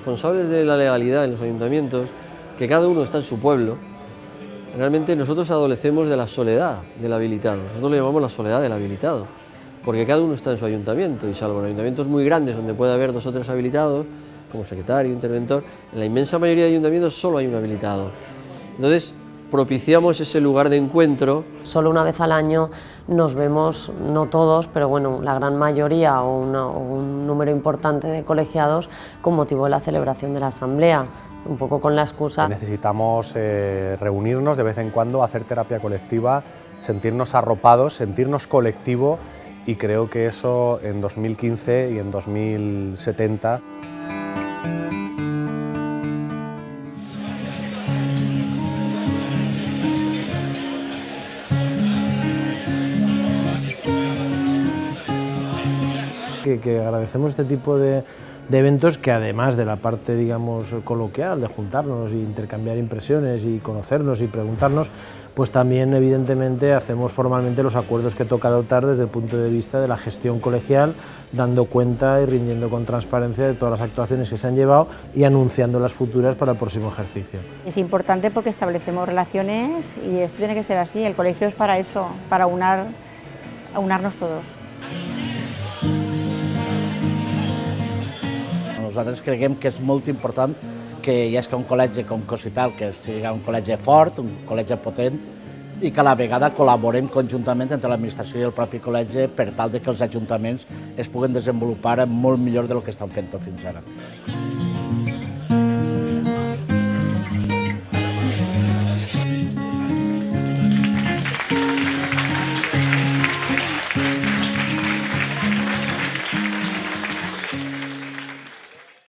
responsables de la legalidad en los ayuntamientos, que cada uno está en su pueblo, realmente nosotros adolecemos de la soledad del habilitado. Nosotros le llamamos la soledad del habilitado, porque cada uno está en su ayuntamiento, y salvo en ayuntamientos muy grandes donde puede haber 2 o 3 habilitados, como secretario, interventor, en la inmensa mayoría de ayuntamientos solo hay un habilitado. Entonces, propiciamos ese lugar de encuentro. Solo una vez al año nos vemos, no todos, pero bueno, la gran mayoría o un número importante de colegiados con motivo de la celebración de la asamblea, un poco con la excusa. Necesitamos reunirnos de vez en cuando, hacer terapia colectiva, sentirnos arropados, sentirnos colectivo, y creo que eso en 2015 y en 2070... Que agradecemos este tipo de eventos que, además de la parte, digamos, coloquial, de juntarnos e intercambiar impresiones y conocernos y preguntarnos, pues también evidentemente hacemos formalmente los acuerdos que toca adoptar desde el punto de vista de la gestión colegial, dando cuenta y rindiendo con transparencia de todas las actuaciones que se han llevado y anunciando las futuras para el próximo ejercicio. Es importante porque establecemos relaciones y esto tiene que ser así, el colegio es para eso, para aunarnos todos. Nosaltres creiem que és molt important que hi hagi un col·legi com Cosital, que sigui un col·legi fort, un col·legi potent, i que a la vegada col·laborem conjuntament entre l'administració i el propi col·legi per tal de que els ajuntaments es puguen desenvolupar molt millor del que estan fent fins ara.